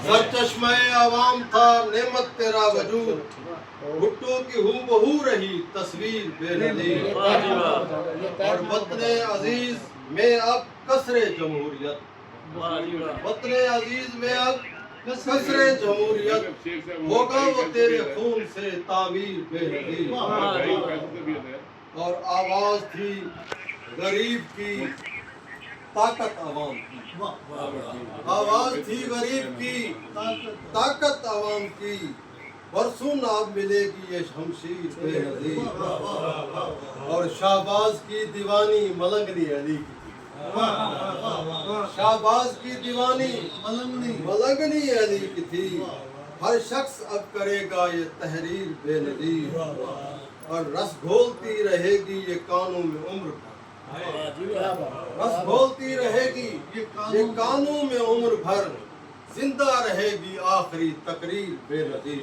سرچشمہ عوام تھا نعمت تیرا وجود، بھٹو کی ہو بہو رہی تصویر بے نظیر، اور وطن عزیز میں اب کثر جمہوریت، وطن عزیز میں اب کثر جمہوریت، ہوگا وہ تیرے خون سے تعمیر بے نظیر، اور آواز تھی غریب کی طاقت عوام کی، آواز تھی غریب کی طاقت عوام کی، برسوں اب ملے گی یہ شمشیر بے نظیر، اور شہباز کی دیوانی ملنگنی علی کی تھی، شہباز کی دیوانی ملنگنی علی کی تھی، ہر شخص اب کرے گا یہ تحریر بے نظیر، اور رس گھولتی رہے گی یہ کانوں میں عمر بھر، رس گھولتی رہے گی یہ کانوں میں عمر بھر، زندہ رہے گی آخری تقریر بے نظیر،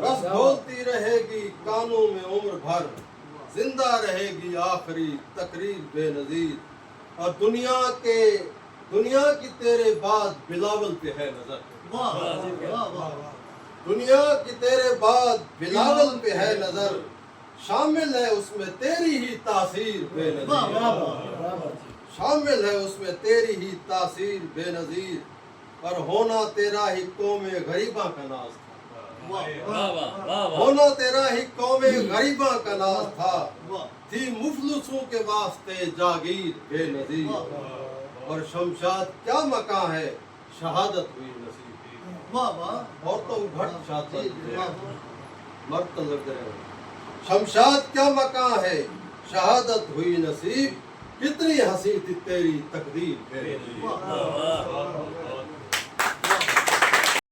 رس گھولتی رہے گی کانوں میں عمر بھر، زندہ رہے گی آخری تقریر بے نظیر، اور دنیا کی تیرے بعد بلاول پہ ہے نظر، دنیا کی تیرے بعد بلاول پہ ہے نظر، شامل ہے اس میں تیری ہی تاثیر بے نظیر، شامل ہے اس میں تیری ہی تاثیر بے نظیر، اور ہونا تیرا ہی قوم غریباں کا ناز تھا، ہونا تیرا ہی قوم غریباں کا ناز تھا، تھی مفلسوں کے واسطے جاگیر بے نظیر، اور شمشاد کیا مکاں ہے شہادت ہوئی نصیب، اور تو گھٹ شاطر مرد لگ رہے، شمشاد کیا مکاں ہے شہادت ہوئی نصیب، کتنی حسین تھی تیری تقدیر بے نظیر،